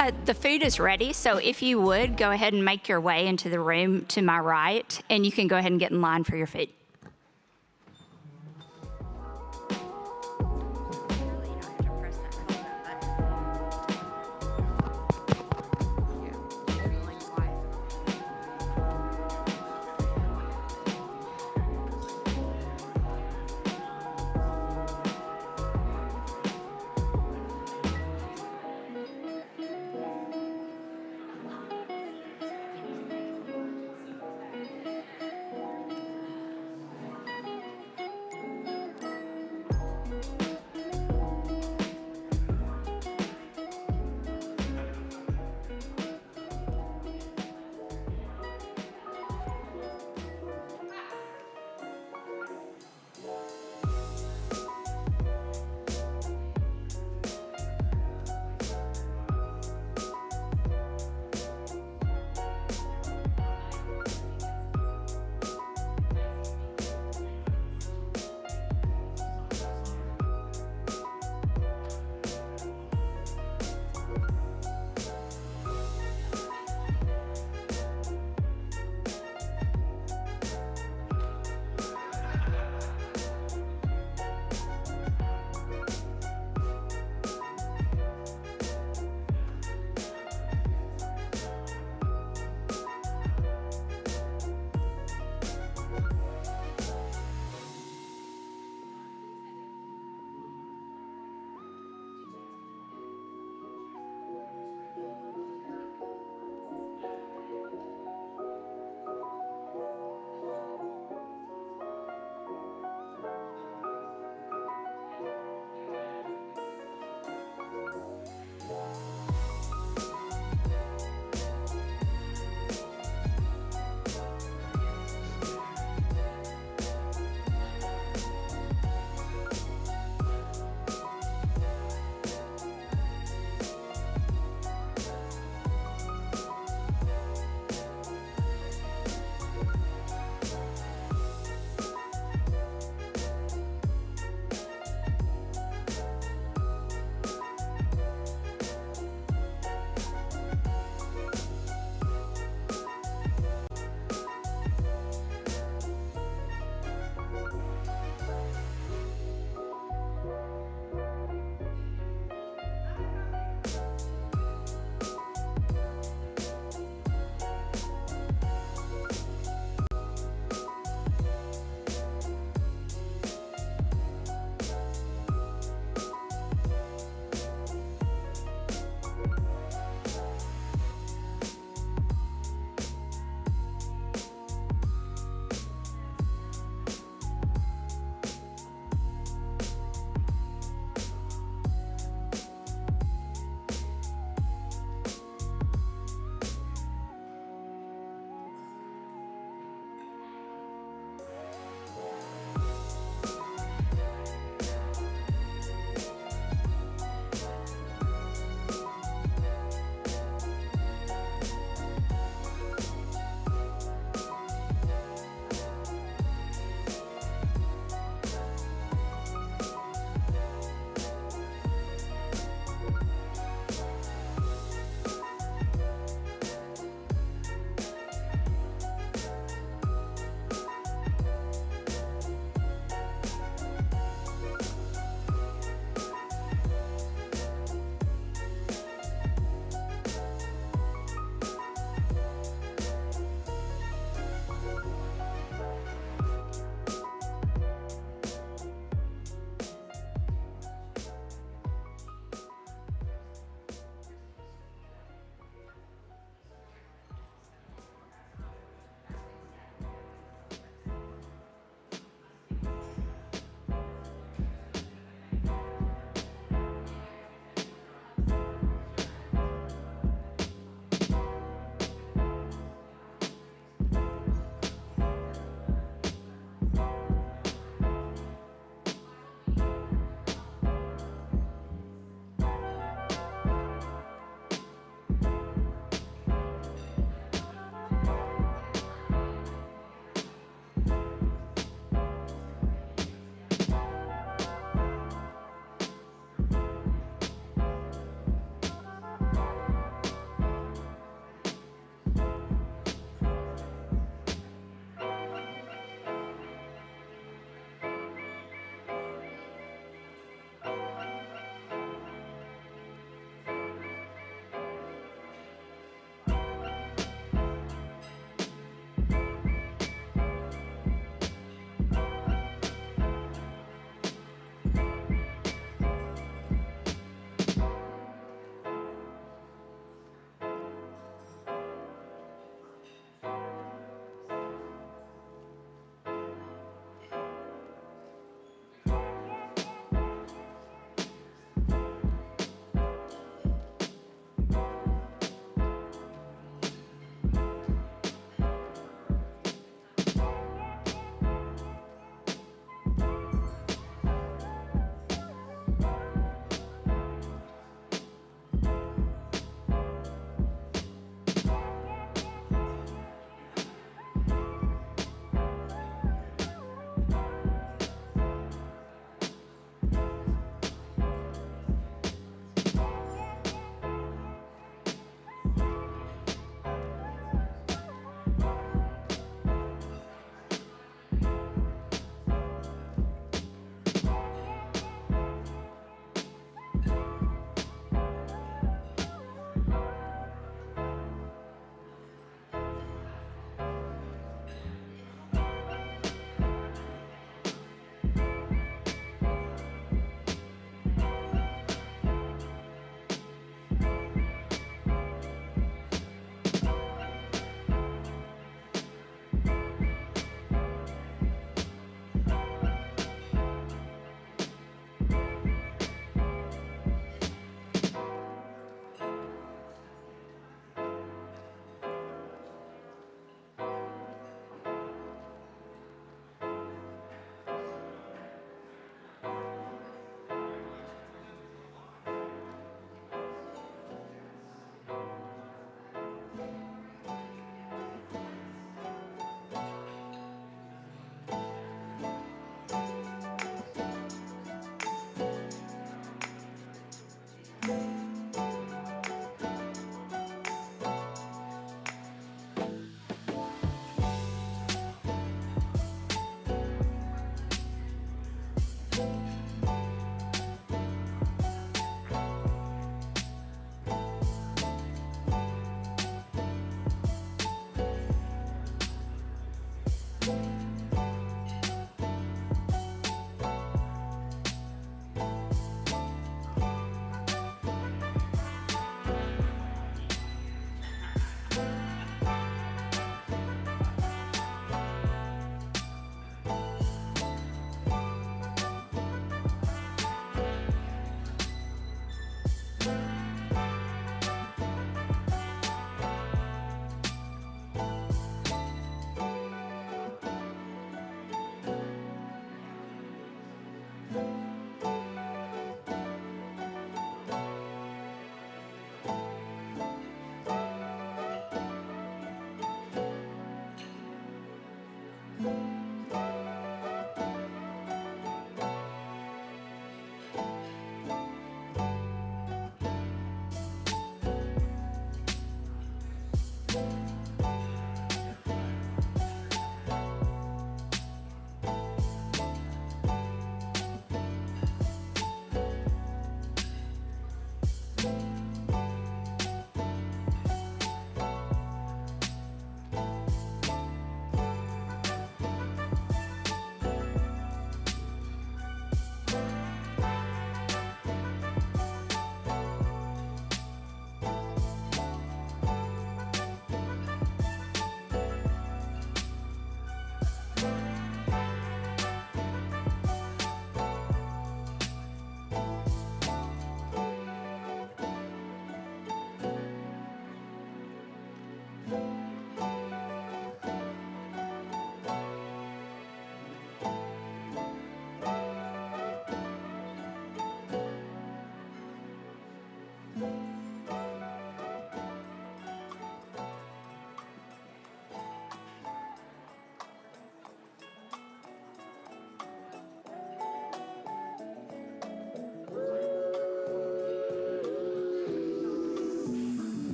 The food is ready, so if you would, go ahead and make your way into the room to my right, and you can go ahead and get in line for your food.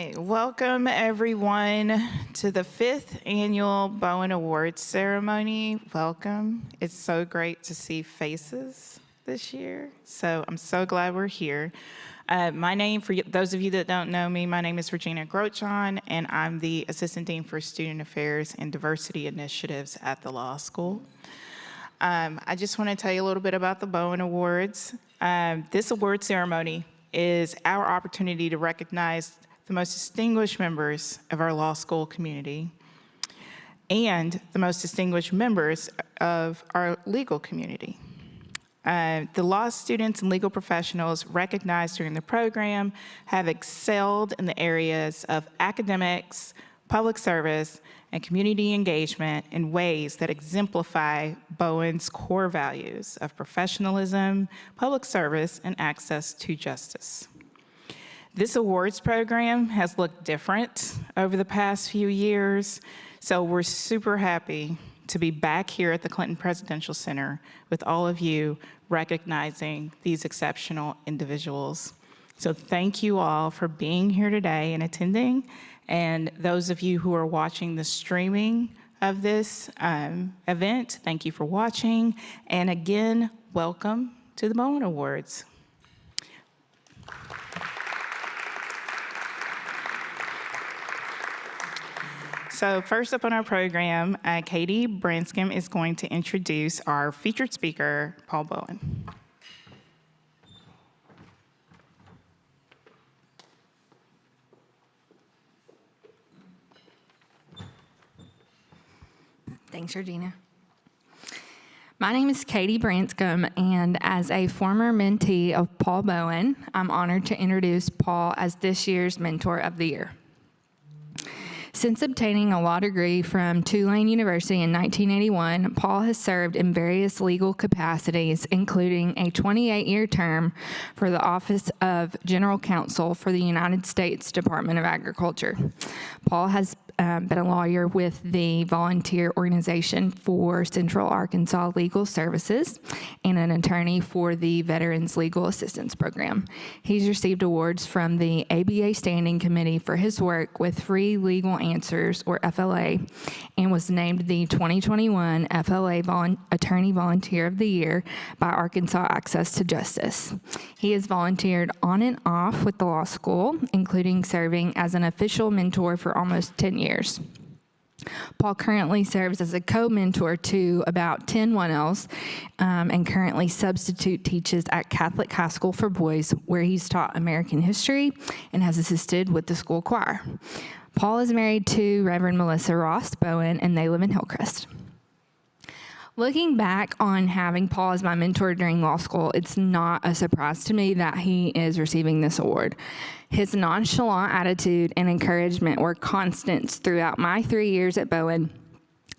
right, welcome everyone to the 5th annual Bowen Awards ceremony. Welcome. It's so great to see faces this year. So I'm so glad we're here. My name, for those of you that don't know me, my name is Regina Grochon, and I'm the Assistant Dean for Student Affairs and Diversity Initiatives at the law school. I just want to tell you a little bit about the Bowen Awards. This award ceremony is our opportunity to recognize the most distinguished members of our law school community and the most distinguished members of our legal community. The law students and legal professionals recognized during the program have excelled in the areas of academics, public service, and community engagement in ways that exemplify Bowen's core values of professionalism, public service, and access to justice. This awards program has looked different over the past few years, so we're super happy to be back here at the Clinton Presidential Center with all of you recognizing these exceptional individuals. So thank you all for being here today and attending. And those of you who are watching the streaming of this event, thank you for watching. And again, welcome to the Bowen Awards. So first up on our program, Katie Branscombe is going to introduce our featured speaker, Paul Bowen. Thanks, Regina. My name is Katie Branscombe, and as a former mentee of Paul Bowen, I'm honored to introduce Paul as this year's Mentor of the Year. Since obtaining a law degree from Tulane University in 1981, Paul has served in various legal capacities, including a 28-year term for the Office of General Counsel for the United States Department of Agriculture. Paul has been a lawyer with the Volunteer Organization for Central Arkansas Legal Services and an attorney for the Veterans Legal Assistance Program. He's received awards from the ABA Standing Committee for his work with Free Legal Answers, or FLA, and was named the 2021 FLA Attorney Volunteer of the Year by Arkansas Access to Justice. He has volunteered on and off with the law school, including serving as an official mentor for almost 10 years. Paul currently serves as a co-mentor to about 10 1Ls and currently substitute teaches at Catholic High School for Boys, where he's taught American history and has assisted with the school choir. Paul is married to Reverend Melissa Ross Bowen, and they live in Hillcrest. Looking back on having Paul as my mentor during law school, it's not a surprise to me that he is receiving this award. His nonchalant attitude and encouragement were constants throughout my 3 years at Bowen,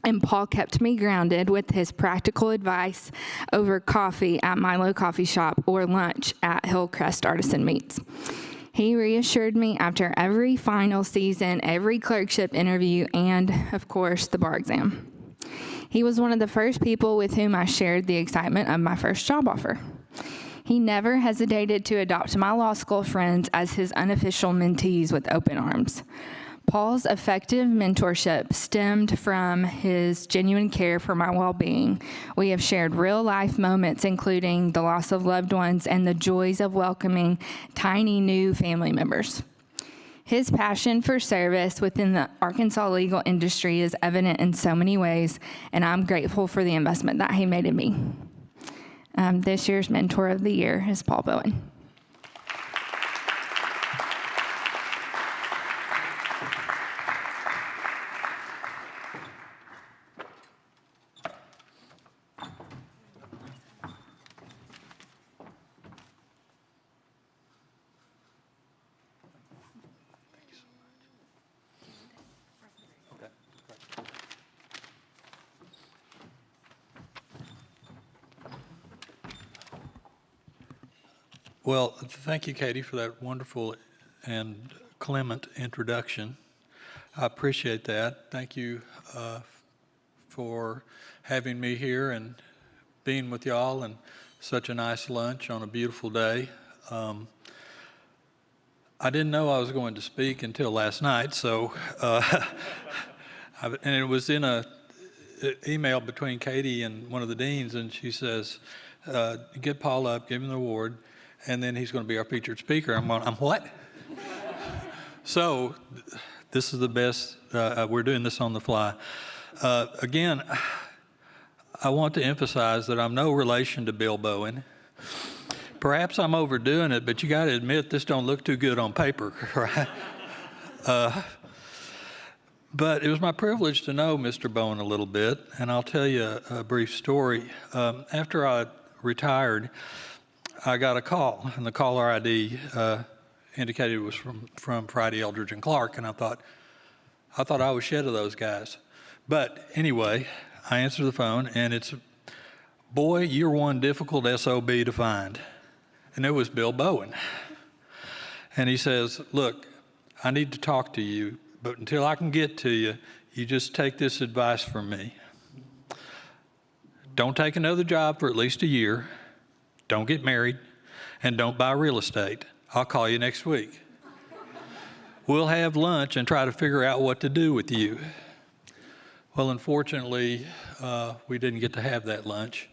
and Paul kept me grounded with his practical advice over coffee at Milo Coffee Shop or lunch at Hillcrest Artisan Meats. He reassured me after every final season, every clerkship interview, and, of course, the bar exam. He was one of the first people with whom I shared the excitement of my first job offer. He never hesitated to adopt my law school friends as his unofficial mentees with open arms. Paul's effective mentorship stemmed from his genuine care for my well-being. We have shared real-life moments, including the loss of loved ones and the joys of welcoming tiny new family members. His passion for service within the Arkansas legal industry is evident in so many ways, and I'm grateful for the investment that he made in me. This year's Mentor of the Year is Paul Bowen. Well, thank you, Katie, for that wonderful and clement introduction. I appreciate that. Thank you for having me here and being with y'all and such a nice lunch on a beautiful day. I didn't know I was going to speak until last night, so, and it was in a email between Katie and one of the deans, and she says, get Paul up, give him the award, and then he's going to be our featured speaker. I'm what? So this is the best. We're doing this on the fly. Again, I want to emphasize that I'm no relation to Bill Bowen. Perhaps I'm overdoing it, but you got to admit this don't look too good on paper, right? But it was my privilege to know Mr. Bowen a little bit, and I'll tell you a brief story. After I retired, I got a call, and the caller ID indicated it was from Friday, Eldridge, and Clark, and I thought I was shed of those guys. But anyway, I answered the phone, and it's, boy, you're one difficult SOB to find. And it was Bill Bowen. And he says, look, I need to talk to you, but until I can get to you, you just take this advice from me. Don't take another job for at least a year. Don't get married, and don't buy real estate. I'll call you next week. We'll have lunch and try to figure out what to do with you. Well, unfortunately, we didn't get to have that lunch,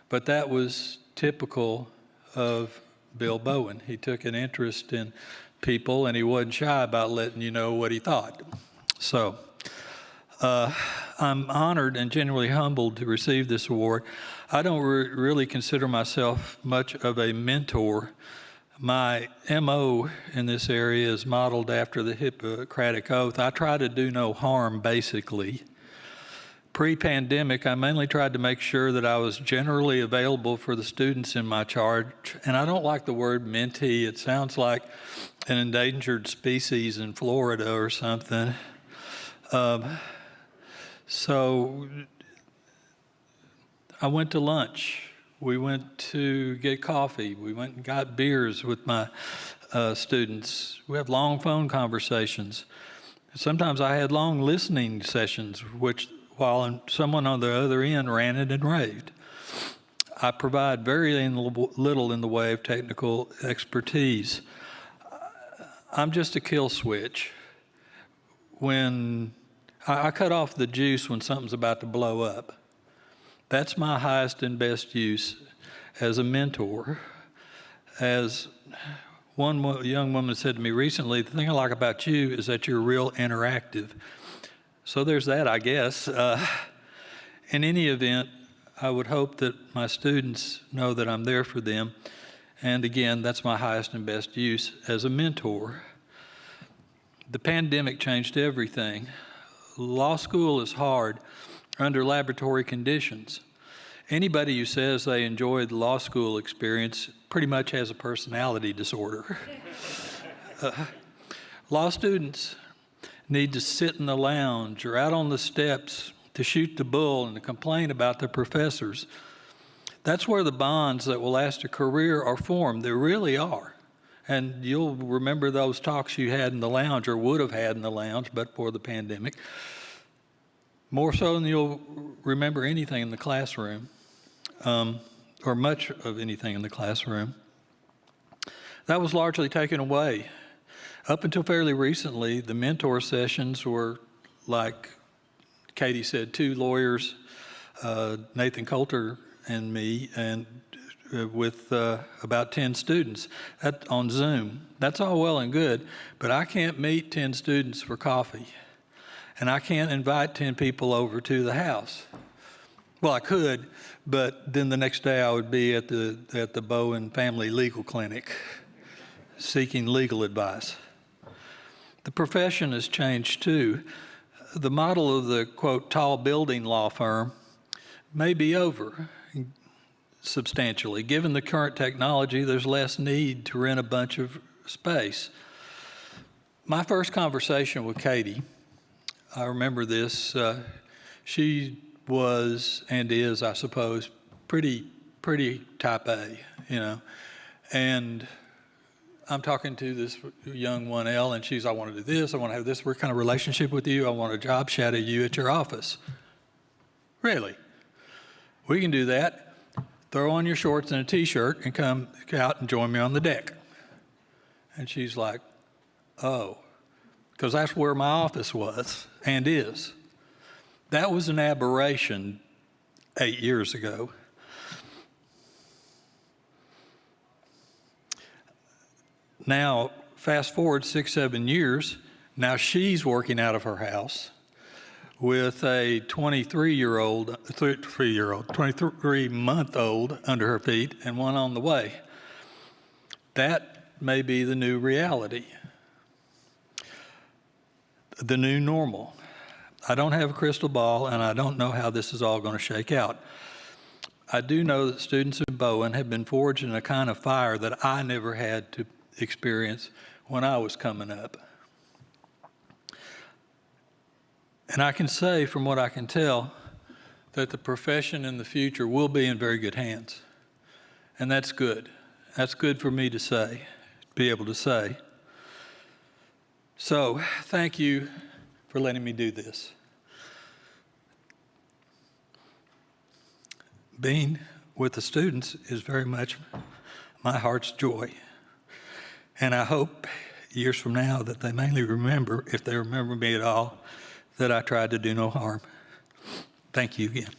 but that was typical of Bill Bowen. He took an interest in people, and he wasn't shy about letting you know what he thought. So I'm honored and genuinely humbled to receive this award. I don't really consider myself much of a mentor. My MO in this area is modeled after the Hippocratic Oath. I try to do no harm, basically. Pre-pandemic, I mainly tried to make sure that I was generally available for the students in my charge. And I don't like the word mentee. It sounds like an endangered species in Florida or something. So I went to lunch. We went to get coffee. We went and got beers with my students. We have long phone conversations. Sometimes I had long listening sessions, while someone on the other end ranted and raved. I provide very little in the way of technical expertise. I'm just a kill switch. When I cut off the juice when something's about to blow up. That's my highest and best use as a mentor. As one young woman said to me recently, the thing I like about you is that you're real interactive. So there's that, I guess. In any event, I would hope that my students know that I'm there for them. And again, that's my highest and best use as a mentor. The pandemic changed everything. Law school is hard under laboratory conditions. Anybody who says they enjoyed the law school experience pretty much has a personality disorder. Law students need to sit in the lounge or out on the steps to shoot the bull and to complain about their professors. That's where the bonds that will last a career are formed. They really are. And you'll remember those talks you had in the lounge or would have had in the lounge but for the pandemic. More so than you'll remember anything in the classroom, or much of anything in the classroom. That was largely taken away. Up until fairly recently, the mentor sessions were like Katie said, 2 lawyers, Nathan Coulter and me, and with about 10 students on Zoom. That's all well and good, but I can't meet 10 students for coffee. And I can't invite 10 people over to the house. Well, I could, but then the next day I would be at the Bowen Family Legal Clinic seeking legal advice. The profession has changed too. The model of the, quote, tall building law firm may be over substantially. Given the current technology, there's less need to rent a bunch of space. My first conversation with Katie, I remember this, she was and is, I suppose, pretty type A, you know. And I'm talking to this young 1L, and she's, I want to do this, I want to have this kind of relationship with you, I want a job shadow you at your office. Really? We can do that. Throw on your shorts and a T-shirt and come out and join me on the deck. And she's like, oh, because that's where my office was and is. That was an aberration 8 years ago. Now, fast forward 6, 7 years, now she's working out of her house with a 23-month-old under her feet and one on the way. That may be the new reality, the new normal. I don't have a crystal ball, and I don't know how this is all going to shake out. I do know that students in Bowen have been forged in a kind of fire that I never had to experience when I was coming up. And I can say, from what I can tell, that the profession in the future will be in very good hands. And that's good. That's good for me to say, be able to say. So, thank you for letting me do this. Being with the students is very much my heart's joy. And I hope years from now that they mainly remember, if they remember me at all, that I tried to do no harm. Thank you again.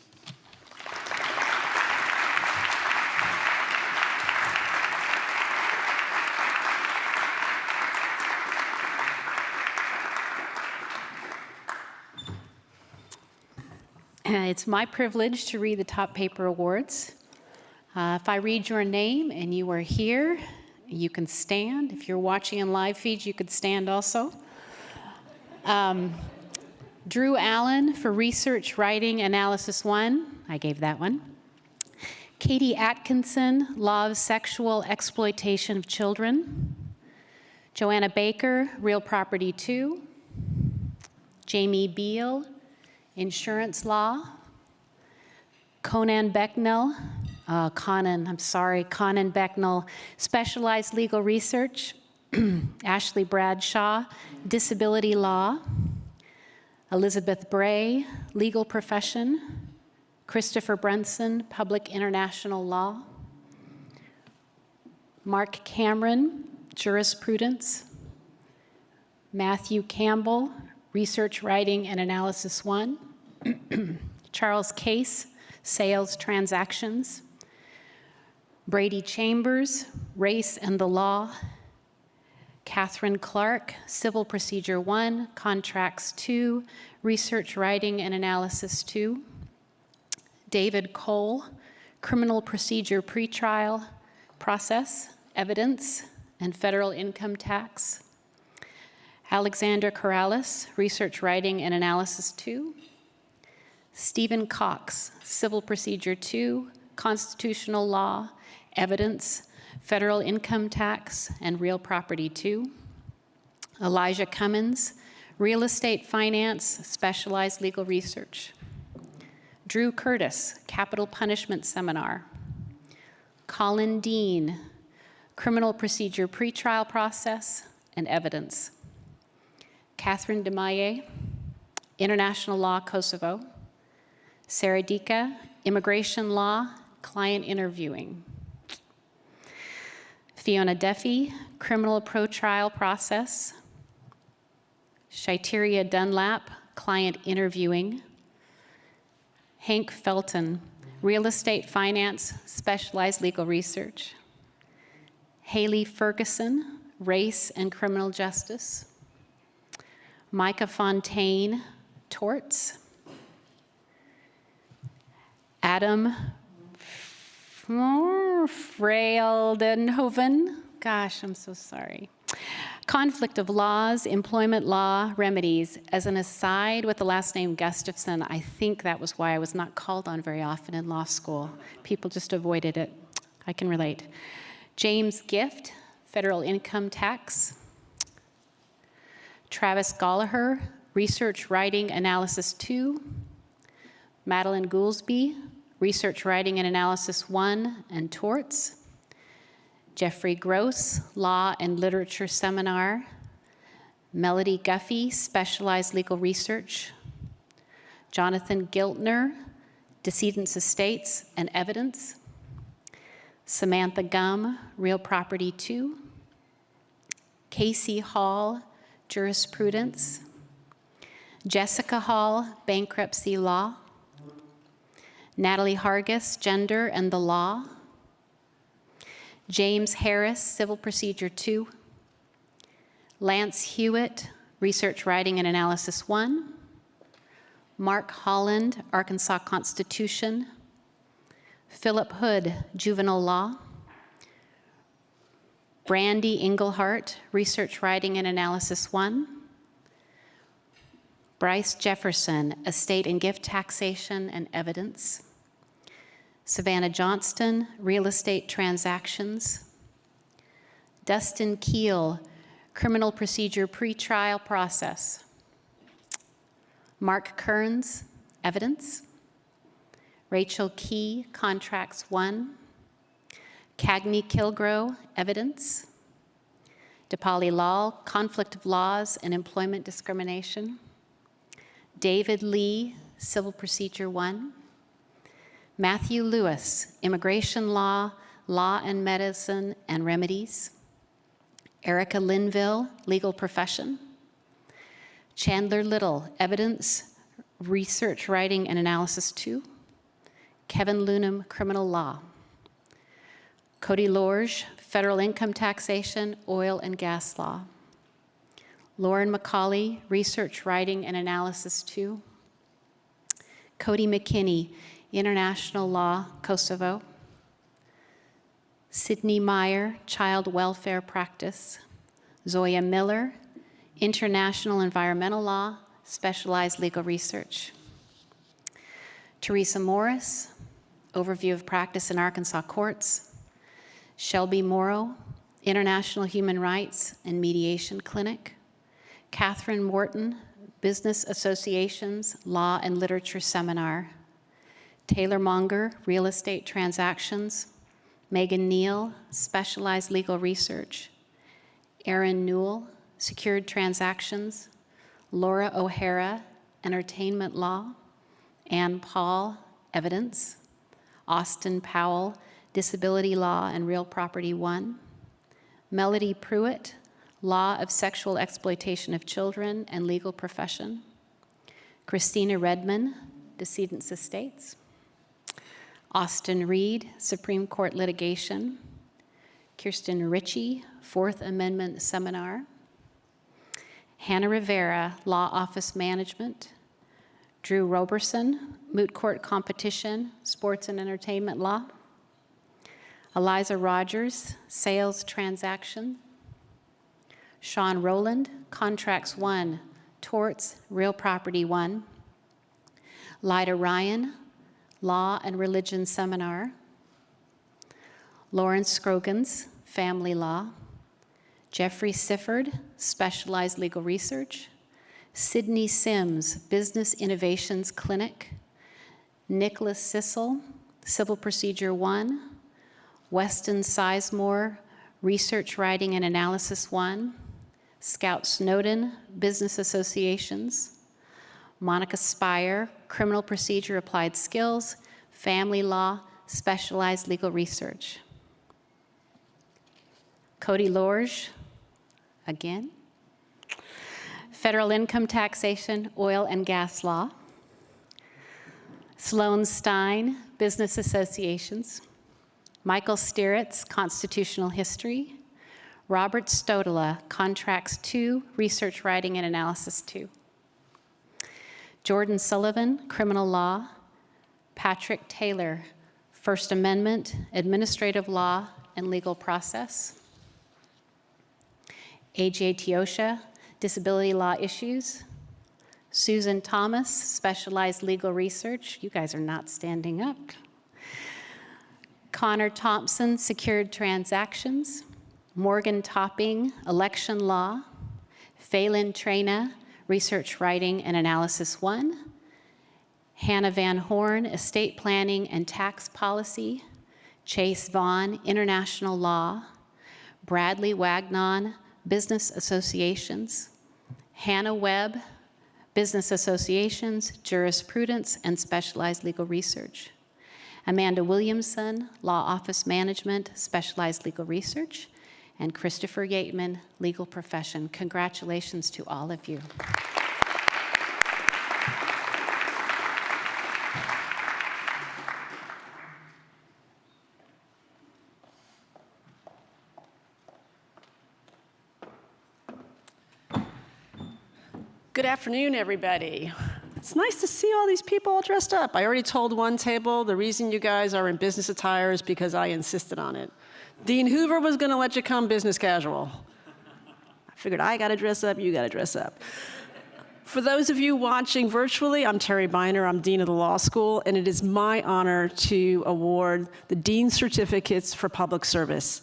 It's my privilege to read the top paper awards. If I read your name and you are here, you can stand. If you're watching in live feeds, you could stand also. Drew Allen for Research Writing Analysis 1. I gave that one. Katie Atkinson, Law of Sexual Exploitation of Children. Joanna Baker, Real Property 2. Jamie Beal, Insurance Law. Conan Becknell, Conan Becknell, Specialized Legal Research. Ashley Bradshaw, Disability Law. Elizabeth Bray, Legal Profession. Christopher Brunson, Public International Law. Mark Cameron, Jurisprudence. Matthew Campbell, Research Writing and Analysis 1. Charles Case, Sales Transactions. Brady Chambers, Race and the Law. Catherine Clark, Civil Procedure 1, Contracts 2, Research Writing and Analysis 2. David Cole, Criminal Procedure Pretrial, Process, Evidence, and Federal Income Tax. Alexander Corrales, Research Writing and Analysis 2. Stephen Cox, Civil Procedure 2, Constitutional Law, Evidence, Federal Income Tax, and Real Property 2. Elijah Cummins, Real Estate Finance, Specialized Legal Research. Drew Curtis, Capital Punishment Seminar. Colin Dean, Criminal Procedure Pretrial Process and Evidence. Catherine DeMaye, International Law, Kosovo. Sarah Dika, Immigration Law, Client Interviewing. Fiona Duffy, Criminal Pro-Trial Process. Shaiteria Dunlap, Client Interviewing. Hank Felton, Real Estate Finance, Specialized Legal Research. Haley Ferguson, Race and Criminal Justice. Micah Fontaine, Torts. Adam Freyeldenhoven, gosh, I'm so sorry. Conflict of Laws, Employment Law, Remedies. As an aside, with the last name Gustafson, I think that was why I was not called on very often in law school. People just avoided it. I can relate. James Gift, Federal Income Tax. Travis Gallagher, Research Writing Analysis 2. Madeline Goolsby, Research Writing and Analysis 1 and Torts. Jeffrey Gross, Law and Literature Seminar. Melody Guffey, Specialized Legal Research. Jonathan Giltner, Decedents' Estates and Evidence. Samantha Gum, Real Property 2. Casey Hall, jurisprudence. Jessica Hall, bankruptcy law. Natalie Hargis, gender and the law. James Harris, civil procedure 2. Lance Hewitt, research writing and analysis 1. Mark Holland, Arkansas Constitution. Philip Hood, juvenile law. Brandy Englehart, research writing and analysis 1. Bryce Jefferson, estate and gift taxation and evidence. Savannah Johnston, real estate transactions. Dustin Keel, criminal procedure pretrial process. Mark Kearns, evidence. Rachel Key, contracts 1. Cagney Kilgrow, evidence. Dipali Lal, conflict of laws and employment discrimination. David Lee, civil procedure 1. Matthew Lewis, immigration law, law and medicine and remedies. Erica Linville, legal profession. Chandler Little, evidence, research writing and analysis 2. Kevin Lunam, criminal law. Cody Lorge, federal income taxation, oil and gas law. Lauren McCauley, research writing and analysis 2. Cody McKinney, international law, Kosovo. Sydney Meyer, child welfare practice. Zoya Miller, international environmental law, specialized legal research. Teresa Morris, overview of practice in Arkansas courts. Shelby Morrow, international human rights and mediation clinic. Catherine Morton, business associations, law and literature seminar. Taylor Monger, real estate transactions. Megan Neal, specialized legal research. Erin Newell, secured transactions. Laura O'Hara, entertainment law. Ann Paul, evidence. Austin Powell, disability law and real property 1. Melody Pruitt, law of sexual exploitation of children and legal profession. Christina Redman, decedents' estates. Austin Reed, Supreme Court litigation. Kirsten Ritchie, Fourth Amendment seminar. Hannah Rivera, law office management. Drew Roberson, moot court competition, sports and entertainment law. Eliza Rogers, sales transaction. Sean Rowland, contracts 1, torts, real property 1. Lyda Ryan, law and religion seminar. Lauren Scroggins, family law. Jeffrey Sifford, specialized legal research. Sydney Sims, business innovations clinic. Nicholas Sissel, civil procedure 1. Weston Sizemore, research writing and analysis 1. Scout Snowden, business associations. Monica Spire, criminal procedure applied skills, family law, specialized legal research. Cody Lorge, again. Federal income taxation, oil and gas law. Sloan Stein, business associations. Michael Stieritz, constitutional history. Robert Stodela, contracts 2, research writing and analysis 2. Jordan Sullivan, criminal law. Patrick Taylor, First Amendment, administrative law and legal process. AJ Teosha, disability law issues. Susan Thomas, specialized legal research. You guys are not standing up. Connor Thompson, secured transactions. Morgan Topping, election law. Phelan Trena, research writing and analysis 1. Hannah Van Horn, estate planning and tax policy. Chase Vaughn, international law. Bradley Wagnon, business associations. Hannah Webb, business associations, jurisprudence, and specialized legal research. Amanda Williamson, law office management, specialized legal research. and Christopher Yateman, legal profession. Congratulations to all of you. Good afternoon, everybody. It's nice to see all these people all dressed up. I already told one table the reason you guys are in business attire is because I insisted on it. Dean Hoover was going to let you come business casual. I figured I got to dress up, you got to dress up. For those of you watching virtually, I'm Terry Biner, I'm Dean of the Law School, and it is my honor to award the Dean's Certificates for Public Service.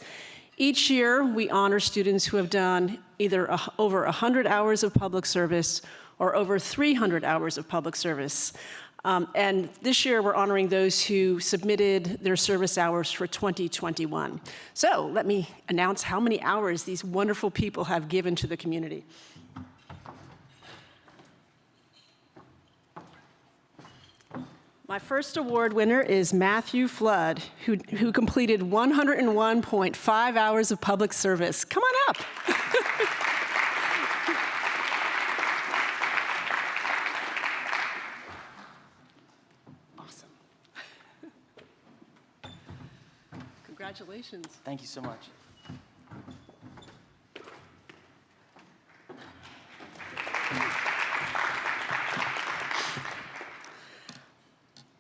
Each year, we honor students who have done either over 100 hours of public service or over 300 hours of public service. And this year, we're honoring those who submitted their service hours for 2021. So let me announce how many hours these wonderful people have given to the community. My first award winner is Matthew Flood, who completed 101.5 hours of public service. Come on up. Awesome. Congratulations. Thank you so much.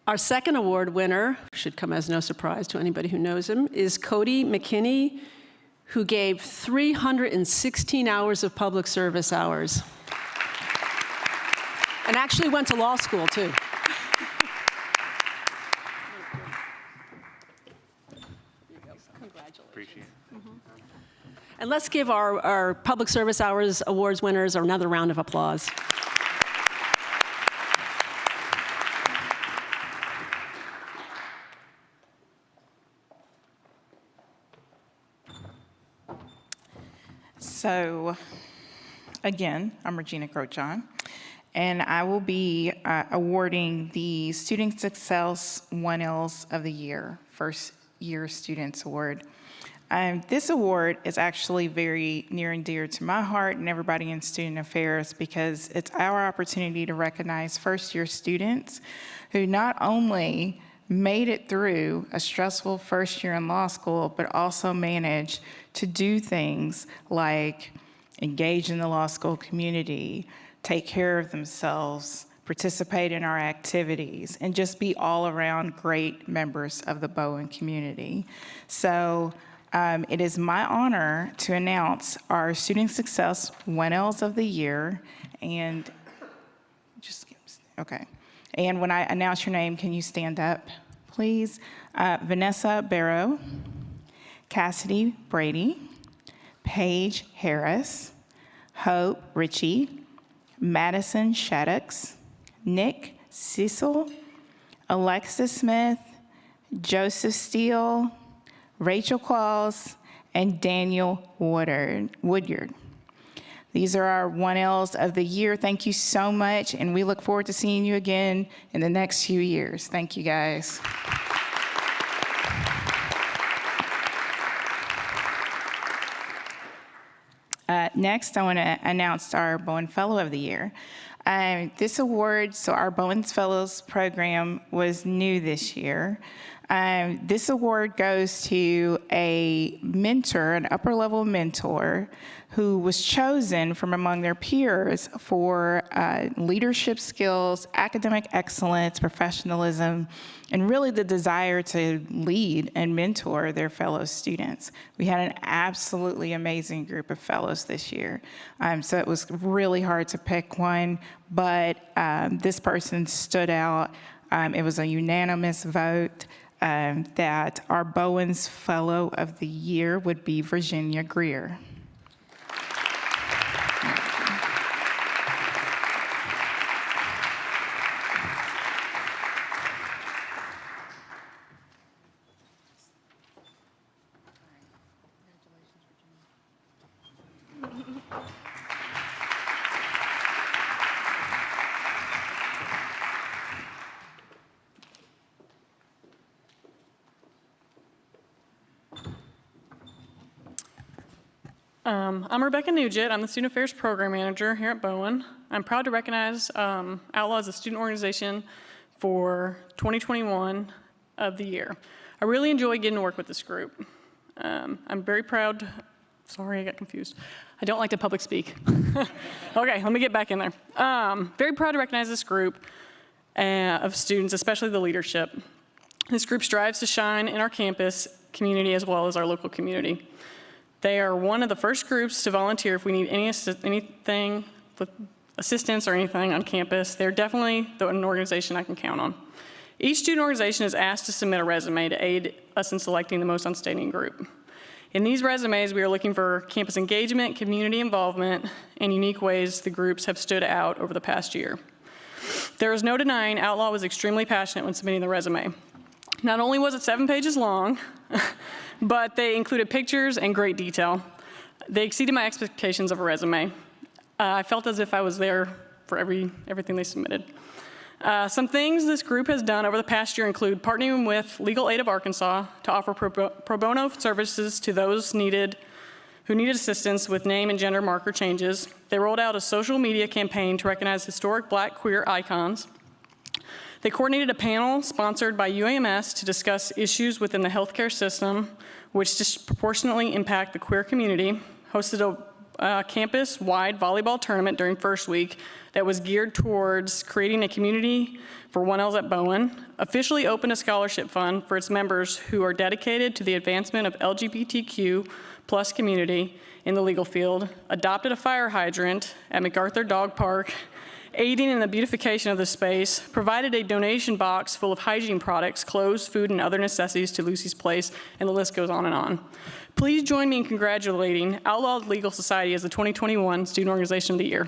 Our second award winner, should come as no surprise to anybody who knows him, is Cody McKinney, who gave 316 hours of public service hours. And actually went to law school, too. Congratulations. Appreciate it. And let's give our Public Service Hours Awards winners another round of applause. So, again, I'm Regina Crochon, and I will be awarding the Student Success 1Ls of the Year, First Year Students Award. This award is actually very near and dear to my heart and everybody in student affairs because it's our opportunity to recognize first-year students who not only made it through a stressful first year in law school, but also managed to do things like engage in the law school community, take care of themselves, participate in our activities, and just be all around great members of the Bowen community. So it is my honor to announce our Student Success 1Ls of the Year, and okay. And when I announce your name, can you stand up, please? Vanessa Barrow, Cassidy Brady, Paige Harris, Hope Ritchie, Madison Shaddux, Nick Cecil, Alexis Smith, Joseph Steele, Rachel Qualls, and Daniel Woodyard. These are our 1Ls of the year. Thank you so much, and we look forward to seeing you again in the next few years. Thank you, guys. Next, I want to announce our Bowen Fellow of the Year. This award, so our Bowen's Fellows program was new this year. This award goes to a mentor, an upper-level mentor, who was chosen from among their peers for leadership skills, academic excellence, professionalism, and really the desire to lead and mentor their fellow students. We had an absolutely amazing group of fellows this year. So it was really hard to pick one, but this person stood out. It was a unanimous vote that our Bowen's Fellow of the Year would be Virginia Greer. I'm Rebecca Nugent. I'm the Student Affairs Program Manager here at Bowen. I'm proud to recognize Outlaw as a student organization for 2021 of the year. I really enjoy getting to work with this group. I'm very proud. Sorry, I got confused. I don't like to public speak. Okay, let me get back in there. Very proud to recognize this group of students, especially the leadership. This group strives to shine in our campus community as well as our local community. They are one of the first groups to volunteer if we need anything with assistance or anything on campus. They're definitely an organization I can count on. Each student organization is asked to submit a resume to aid us in selecting the most outstanding group. In these resumes, we are looking for campus engagement, community involvement, and unique ways the groups have stood out over the past year. There is no denying Outlaw was extremely passionate when submitting the resume. Not only was it 7 pages long, but they included pictures and great detail. They exceeded my expectations of a resume. I felt as if I was there for everything they submitted. Some things this group has done over the past year include partnering with Legal Aid of Arkansas to offer pro bono services to those who needed assistance with name and gender marker changes. They rolled out a social media campaign to recognize historic Black queer icons. They coordinated a panel sponsored by UAMS to discuss issues within the healthcare system which disproportionately impact the queer community, hosted a campus-wide volleyball tournament during first week that was geared towards creating a community for 1Ls at Bowen, officially opened a scholarship fund for its members who are dedicated to the advancement of LGBTQ+ community in the legal field, adopted a fire hydrant at MacArthur Dog Park, aiding in the beautification of the space, provided a donation box full of hygiene products, clothes, food, and other necessities to Lucy's Place, and the list goes on and on. Please join me in congratulating Outlaw Legal Society as the 2021 Student Organization of the Year.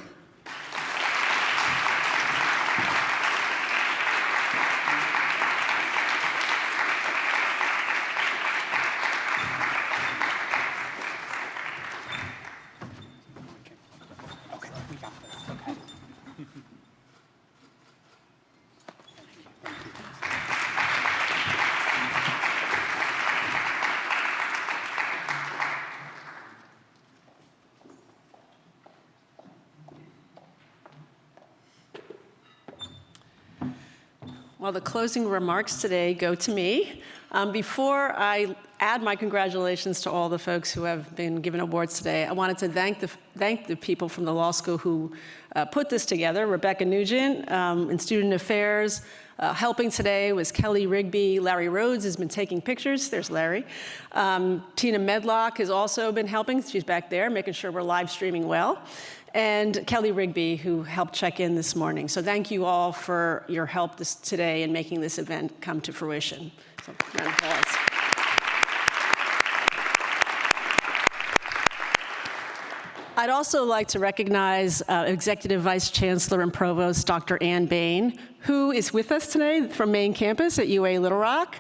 Well, the closing remarks today go to me. Before I add my congratulations to all the folks who have been given awards today, I wanted to thank the people from the law school who put this together. Rebecca Nugent in Student Affairs. Helping today was Kelly Rigby. Larry Rhodes has been taking pictures. There's Larry. Tina Medlock has also been helping. She's back there, making sure we're live streaming well. And Kelly Rigby, who helped check in this morning. So thank you all for your help today in making this event come to fruition. So, round of applause. I'd also like to recognize Executive Vice Chancellor and Provost Dr. Ann Bain, who is with us today from main campus at UA Little Rock.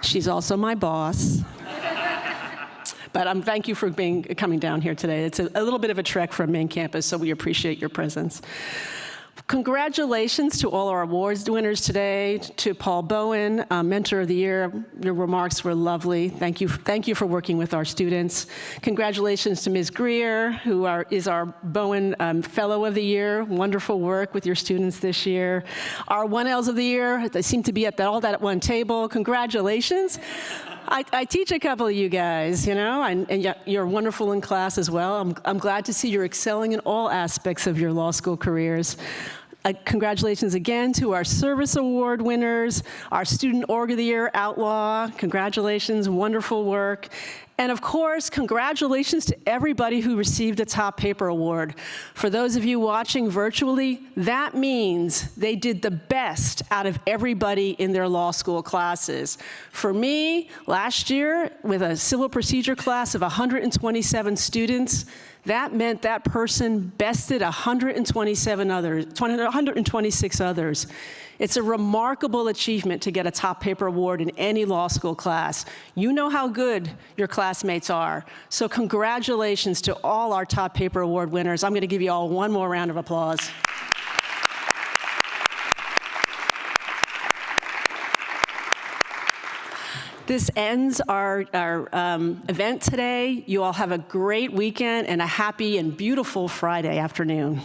She's also my boss. But thank you for coming down here today. It's a little bit of a trek from main campus, so we appreciate your presence. Congratulations to all our awards winners today, to Paul Bowen, Mentor of the Year. Your remarks were lovely. Thank you for working with our students. Congratulations to Ms. Greer, who is our Bowen Fellow of the Year. Wonderful work with your students this year. Our 1Ls of the Year, they seem to be all that at one table. Congratulations. I teach a couple of you guys, you know, and you're wonderful in class as well. I'm glad to see you're excelling in all aspects of your law school careers. Congratulations again to our Service Award winners, our Student Org of the Year, Outlaw. Congratulations, wonderful work. And of course, congratulations to everybody who received a Top Paper Award. For those of you watching virtually, that means they did the best out of everybody in their law school classes. For me, last year, with a civil procedure class of 127 students, that meant that person bested 126 others. It's a remarkable achievement to get a Top Paper Award in any law school class. You know how good your classmates are. So congratulations to all our Top Paper Award winners. I'm going to give you all one more round of applause. This ends our event today. You all have a great weekend and a happy and beautiful Friday afternoon.